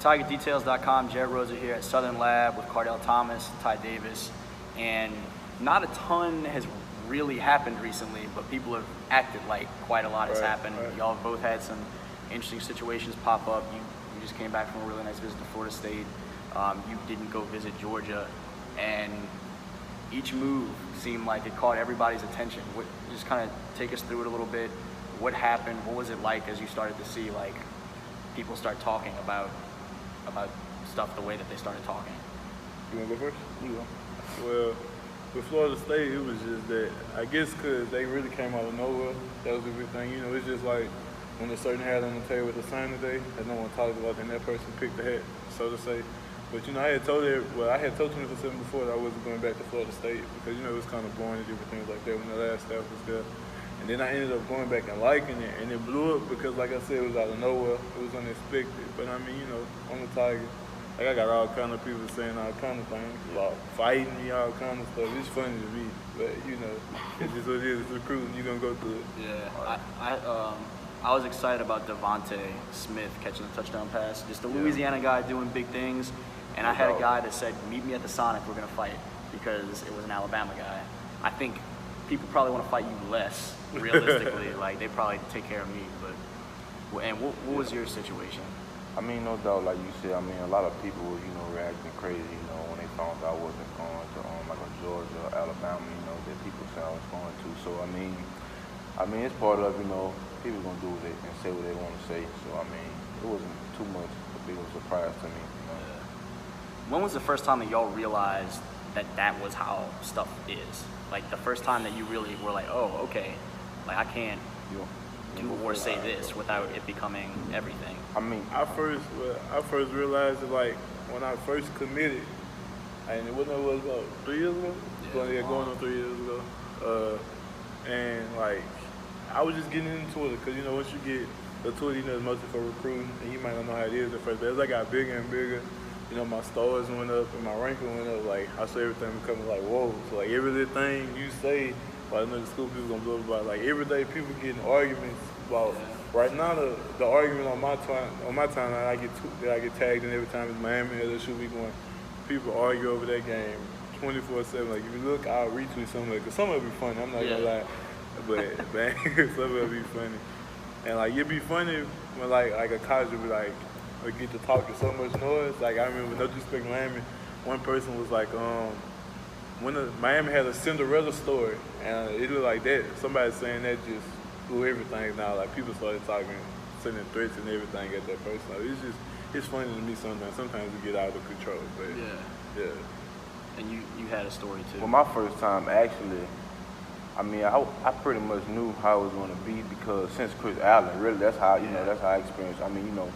TigerDetails.com, Jared Rosa here at Southern Lab with Kardell Thomas, Ty Davis, and not a ton has really happened recently, but people have acted like quite a lot has happened. Right. Y'all have both had some interesting situations pop up. You just came back from a really nice visit to Florida State. You didn't go visit Georgia, and each move seemed like it caught everybody's attention. Just kind of take us through it a little bit. What happened? What was it like as you started to see like people start talking about stuff the way that they started talking? You want to go first? You go. Well, with Florida State, it was just that, I guess because they really came out of nowhere. That was a big thing. You know, it's just like when a certain hat on the table with the sign today, and no one talks about, then that person picked the hat, so to say. But, you know, I had told 24/7 before that I wasn't going back to Florida State because, you know, it was kind of boring and different things like that when the last staff was there. And then I ended up going back and liking it, and it blew up because, like I said, it was out of nowhere. It was unexpected. But, I mean, you know, I'm a Tiger. Like, I got all kind of people saying all kind of things about fighting me, all kind of stuff. It's funny to me, but, you know, it's just what it is. It's recruiting. You're going to go through it. Yeah. I was excited about Devontae Smith catching the touchdown pass. Just a Louisiana guy doing big things. And I had a guy that said, meet me at the Sonic, we're going to fight, because it was an Alabama guy. I think people probably want to fight you less, realistically. Like, they probably take care of me. But, and what was your situation? I mean, no doubt, like you said, I mean, a lot of people were, you know, reacting crazy, you know, when they found out I wasn't going to, like, a Georgia or Alabama, you know, that people said I was going to. So, I mean, it's part of, you know, people going to do what they and say what they want to say. So, I mean, it wasn't too much a big of a surprise to me, you know. Yeah. When was the first time that y'all realized that that was how stuff is? Like, the first time that you really were like, oh, okay, like, I can't do or say this without it becoming everything. I mean, I first realized it, like, when I first committed, and it wasn't about 3 years ago? Yeah, going on 3 years ago. And, like, I was just getting into it, because, you know, once you get into it, you know, it's mostly for recruiting, and you might not know how it is at first, but as I got bigger and bigger, you know, my stars went up and my ranking went up, like, I saw everything becoming like, whoa. So, like, every little thing you say, like, I know the school people gonna blow about, like, every day people getting arguments about, right now, the argument on my timeline, I get tagged in every time it's Miami or the should be going, people argue over that game 24/7. Like, if you look, I'll retweet some of it, because some of it be funny, I'm not gonna lie, but, man, some of it be funny. And, like, it'd be funny when, like a college would be like, or get to talking so much noise. Like, I remember, no disrespect, Miami, one person was like, when Miami had a Cinderella story, and it looked like that, somebody saying that just blew everything down. Like, people started talking, sending threats and everything at that person. Like, it's funny to me sometimes. Sometimes we get out of control, but yeah. And you had a story too. Well, my first time, actually, I mean, I pretty much knew how it was going to be, because since Chris Allen, really, that's how, you know, that's how I experienced. I mean, you know,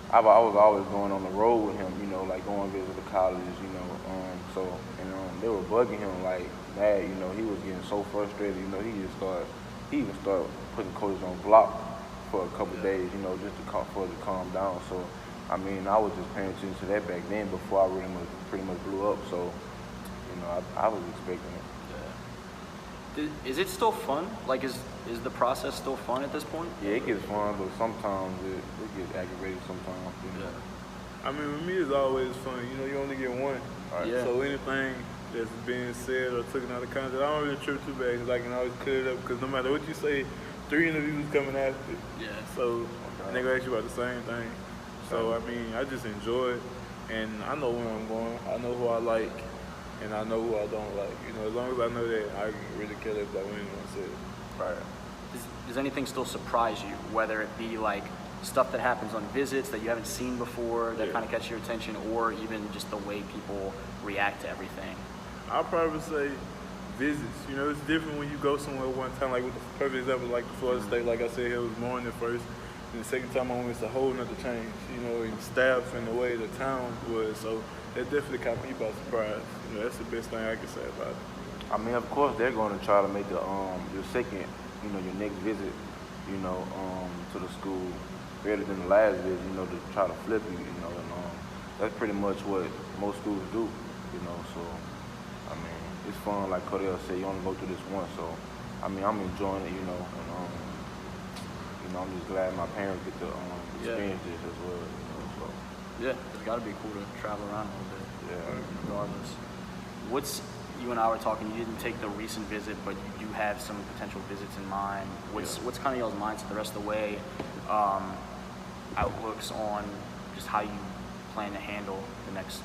I was always going on the road with him, you know, like going visit the colleges, you know, they were bugging him like mad, you know, he was getting so frustrated, you know, he even started putting coaches on block for a couple days, you know, just for it to calm down. So, I mean, I was just paying attention to that back then before I pretty much blew up, so, you know, I was expecting it. Is it still fun? Like, is the process still fun at this point? Yeah, it gets fun, but sometimes it gets aggravating sometimes. You know? I mean, with me, it's always fun. You know, you only get one. Right. Yeah. So anything that's being said or taken out of context, I don't really trip too bad, because I can always clear it up, because no matter what you say, 3 interviews coming after. Yeah. So they gonna ask you about the same thing. So, I mean, I just enjoy it, and I know where I'm going. I know who I like, and I know who I don't like. You know, as long as I know that, I can really care less about what anyone says. Right. Does anything still surprise you, whether it be like stuff that happens on visits that you haven't seen before that kind of catch your attention, or even just the way people react to everything? I'll probably say visits. You know, it's different when you go somewhere one time, like with the perfect example, like the Florida State, like I said, it was morning first, and the second time I went, it's a whole nother change, you know, in staff and the way the town was. So that definitely caught me by surprise. You know, that's the best thing I can say about it. I mean, of course, they're going to try to make your second, you know, your next visit, you know, to the school better than the last visit, you know, to try to flip you, you know, and that's pretty much what most schools do, you know. So, I mean, it's fun, like Kardell said, you only go through this once, so, I mean, I'm enjoying it, you know, and, you know, I'm just glad my parents get to experience this as well, you know, so. Yeah, it's got to be cool to travel around a little bit. Yeah. Regardless. You and I were talking, you didn't take the recent visit, but you do have some potential visits in mind. What's kind of y'all's mindset the rest of the way, outlooks on just how you plan to handle the next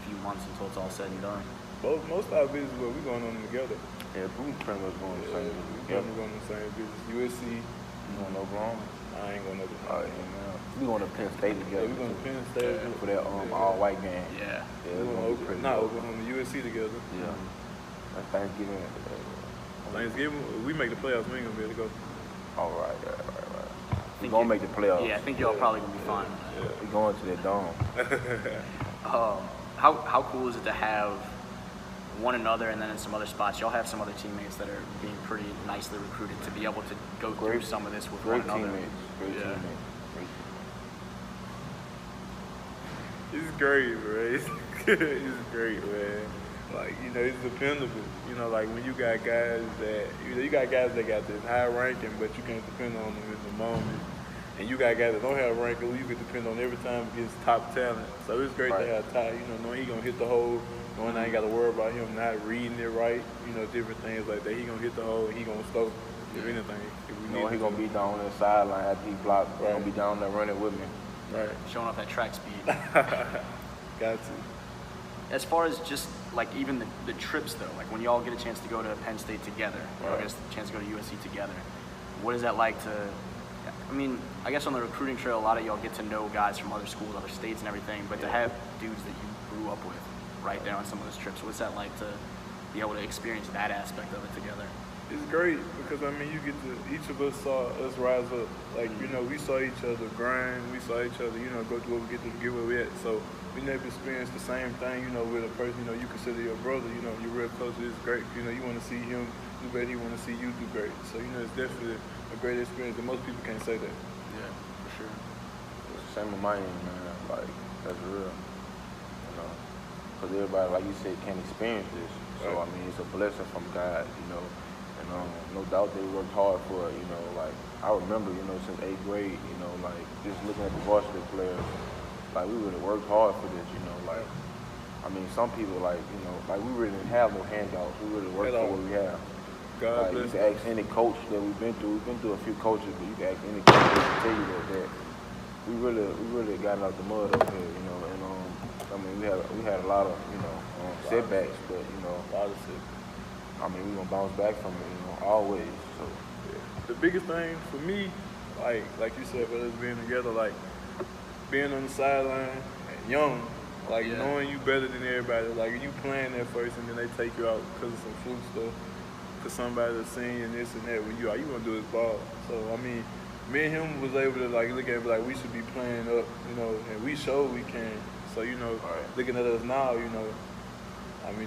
few months until it's all said and done? Most of our visits, we're going on them together. Yeah, we pretty much going the same. We're going on the same visits. USC. You going to Oklahoma? I ain't going to Oh, yeah, man. We going to Penn State together. Yeah, we going to Penn State for that all-white game. Yeah. Yeah, we're going to Oklahoma, USC together. Yeah. That's Thanksgiving. Thanksgiving, we make the playoffs. We ain't gonna be able to go. All right. We gonna make the playoffs. Yeah, I think y'all probably gonna be fine. Yeah. We going to that dome. How cool is it to have one another, and then in some other spots, y'all have some other teammates that are being pretty nicely recruited to be able to go through some of this with one another. Great teammates. It's great, bro. It's great, man. Like, it's dependable. Like when you got guys that, you got guys that got this high ranking, but you can't depend on them in the moment. And you got guys that don't have ranking, you can depend on every time against top talent. So it's great to have Ty, knowing he gonna hit the hole, knowing I ain't got to worry about him not reading it right, different things like that. He gonna hit the hole, he gonna score, if anything. He gonna be down on the sideline after he blocked. He gonna be down there running with me. Right. Showing off that track speed. Got to. As far as just like even the trips though, like when y'all get a chance to go to Penn State together, or I guess the chance to go to USC together, what is that like to, I guess on the recruiting trail, a lot of y'all get to know guys from other schools, other states and everything, but to have dudes that you grew up with right there on some of those trips, what's that like to be able to experience that aspect of it together? It's great because you get to, each of us saw us rise up. Like, we saw each other grind, we saw each other, go through what we get where we at. So we never experienced the same thing, with a person, you consider your brother, you're real close to. It's great. You want to see him do better, he want to see you do great. So, it's definitely a great experience, and most people can't say that. Yeah, for sure. It's the same with mine, man. Like, that's real. Because everybody, like you said, can't experience this. So, it's a blessing from God, no doubt they worked hard for it, like I remember, since 8th grade, like just looking at the varsity players, like we really worked hard for this, like, some people like we really didn't have no handouts, we really worked for what we have. God like, bless. You can ask any coach that we've been through a few coaches, but you can ask any coach that tell you that we really gotten out the mud up here, and we had a lot of, setbacks, but, A lot of setbacks. we're gonna bounce back from it, always. So the biggest thing for me, like you said, with us being together, like being on the sideline and young, knowing you better than everybody, like you playing at first and then they take you out because of some fluke stuff, because somebody that's seen and this and that. When you gonna do is ball. So me and him was able to look at it we should be playing up, and we showed we can. So looking at us now,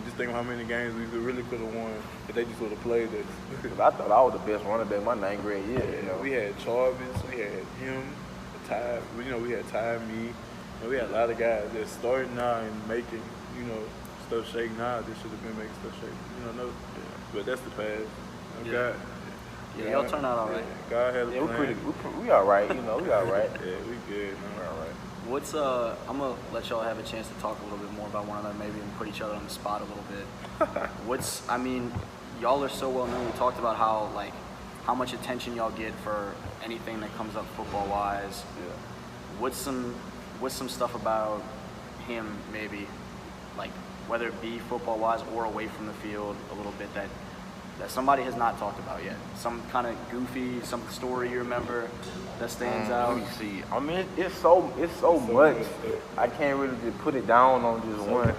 just think of how many games we really could have won if they just would have played us. Cause I thought I was the best running back my 9th grade year. We had Jarvis, we had him, Ty. We had Ty, me. We had a lot of guys that starting now and making, stuff shake now. They should have been making stuff shake. But that's the past. God. Yeah, y'all turned out all right. God had a plan. We all right, we all right. Yeah, we good. We're all right. I'm gonna let y'all have a chance to talk a little bit more about one another, maybe, and put each other on the spot a little bit. Y'all are so well known. We talked about how much attention y'all get for anything that comes up football wise. Yeah. What's some stuff about him, maybe, whether it be football wise or away from the field a little bit that somebody has not talked about yet? Some kind of goofy, some story you remember that stands out? Let me see. It's so much. I can't really just put it down on just one.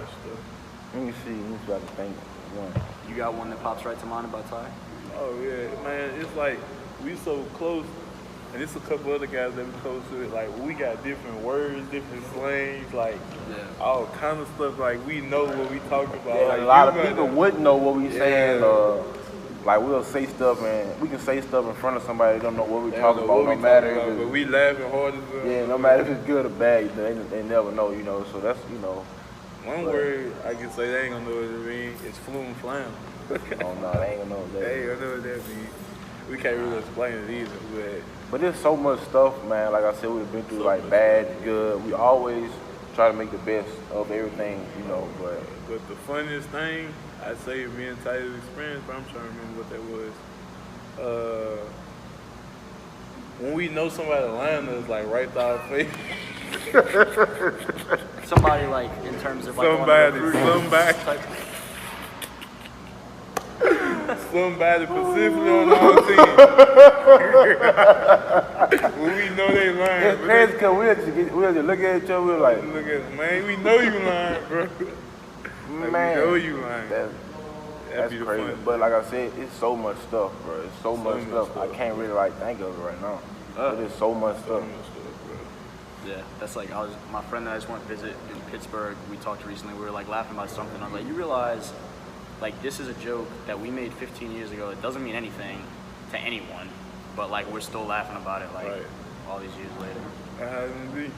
Let me see. Let me try to think one. You got one that pops right to mind about Ty? Oh yeah, man. It's we so close, and it's a couple other guys that we close to it. We got different words, different slangs, all kind of stuff. We know what we talk about. Yeah, a lot of people wouldn't know what we saying. We'll say stuff and we can say stuff in front of somebody. They don't know what we talking about. No matter if but we laughing hard as well. Yeah, no matter if it's good or bad, they never know. So that's One word I can say they ain't gonna know what it means. It's flume flam. Oh no, they ain't gonna know what that. They ain't gonna know what that means. We can't really explain it either. But there's so much stuff, man. Like I said, we've been through bad, good. We always try to make the best of everything, you know. But the funniest thing, I'd say me and Tyler's experience, but I'm trying to remember what that was. When we know somebody lying to us, like right to our face. Somebody like in terms of like somebody specifically on our team. When we know they lying. it's crazy because we'll just look at each other, we're like, look at man, we know you lying, bro. Like, man, we know you lying. That's crazy. But like I said, it's so much stuff, bro. It's so much stuff. I can't really like think of it right now. But there's so much stuff. Yeah, that's like my friend that I just went to visit in Pittsburgh. We talked recently. We were like laughing about something. I was like, you realize, like this is a joke that we made 15 years ago. It doesn't mean anything to anyone, but like we're still laughing about it like all these years later. I haven't been.